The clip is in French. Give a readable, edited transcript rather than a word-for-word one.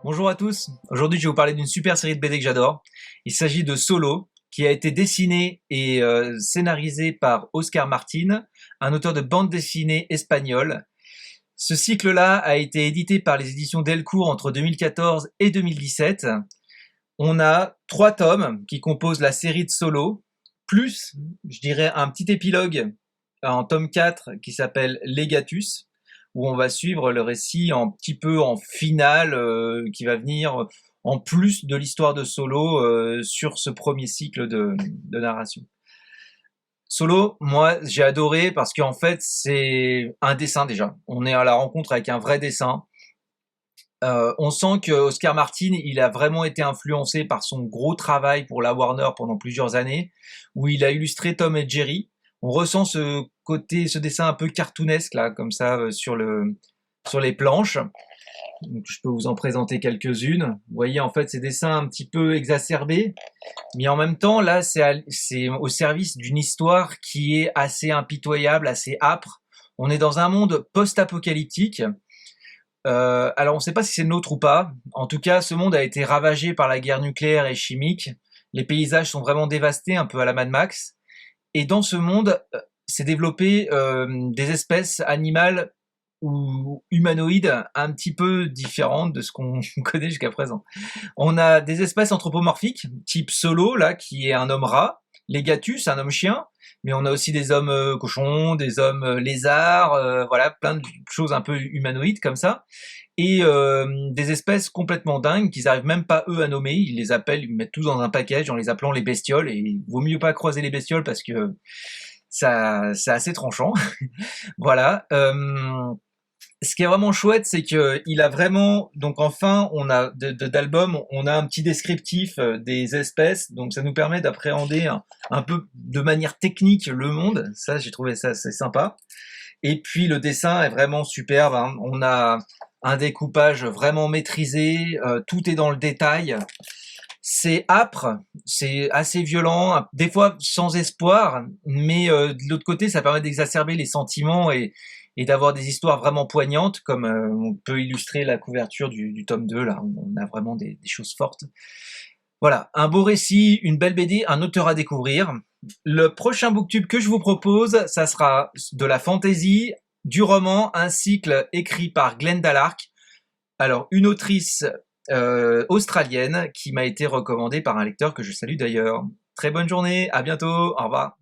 Bonjour à tous, aujourd'hui je vais vous parler d'une super série de BD que j'adore. Il s'agit de Solo, qui a été dessiné et scénarisé par Oscar Martin, un auteur de bande dessinée espagnol. Ce cycle-là a été édité par les éditions Delcourt entre 2014 et 2017. On a 3 tomes qui composent la série de Solo, plus, je dirais, un petit épilogue en tome 4 qui s'appelle Legatus, où on va suivre le récit un petit peu en finale qui va venir en plus de l'histoire de Solo sur ce premier cycle de narration. Solo, moi j'ai adoré parce qu'en fait c'est un dessin déjà. On est à la rencontre avec un vrai dessin. On sent que Oscar Martin, il a vraiment été influencé par son gros travail pour la Warner pendant plusieurs années, où il a illustré Tom et Jerry. On ressent ce côté, ce dessin un peu cartoonesque là, comme ça, sur les planches. Donc, je peux vous en présenter quelques-unes. Vous voyez en fait ces dessins un petit peu exacerbés, mais en même temps là, c'est au service d'une histoire qui est assez impitoyable, assez âpre. On est dans un monde post-apocalyptique. Alors on ne sait pas si c'est le nôtre ou pas. En tout cas, ce monde a été ravagé par la guerre nucléaire et chimique. Les paysages sont vraiment dévastés, un peu à la Mad Max. Et dans ce monde, s'est développé des espèces animales ou humanoïdes un petit peu différentes de ce qu'on connaît jusqu'à présent. On a des espèces anthropomorphiques, type Solo, là, qui est un homme rat, Legatus, un homme chien, mais on a aussi des hommes cochons, des hommes lézards, voilà, plein de choses un peu humanoïdes comme ça, et des espèces complètement dingues qu'ils arrivent même pas eux à nommer, ils les appellent, ils mettent tous dans un package en les appelant les bestioles, et il vaut mieux pas croiser les bestioles parce que ça, c'est assez tranchant. Voilà. Ce qui est vraiment chouette, c'est que il a vraiment, donc en fin, on a d'album, on a un petit descriptif des espèces, donc ça nous permet d'appréhender un peu de manière technique le monde. Ça, j'ai trouvé ça assez sympa. Et puis le dessin est vraiment superbe, hein. On a un découpage vraiment maîtrisé, tout est dans le détail. C'est âpre, c'est assez violent, des fois sans espoir, mais de l'autre côté, ça permet d'exacerber les sentiments et d'avoir des histoires vraiment poignantes, comme on peut illustrer la couverture du tome 2, là, on a vraiment des choses fortes. Voilà, un beau récit, une belle BD, un auteur à découvrir. Le prochain booktube que je vous propose, ça sera de la fantasy, du roman, un cycle écrit par Glenda Lark. Alors, une autrice australienne qui m'a été recommandée par un lecteur que je salue d'ailleurs. Très bonne journée, à bientôt, au revoir.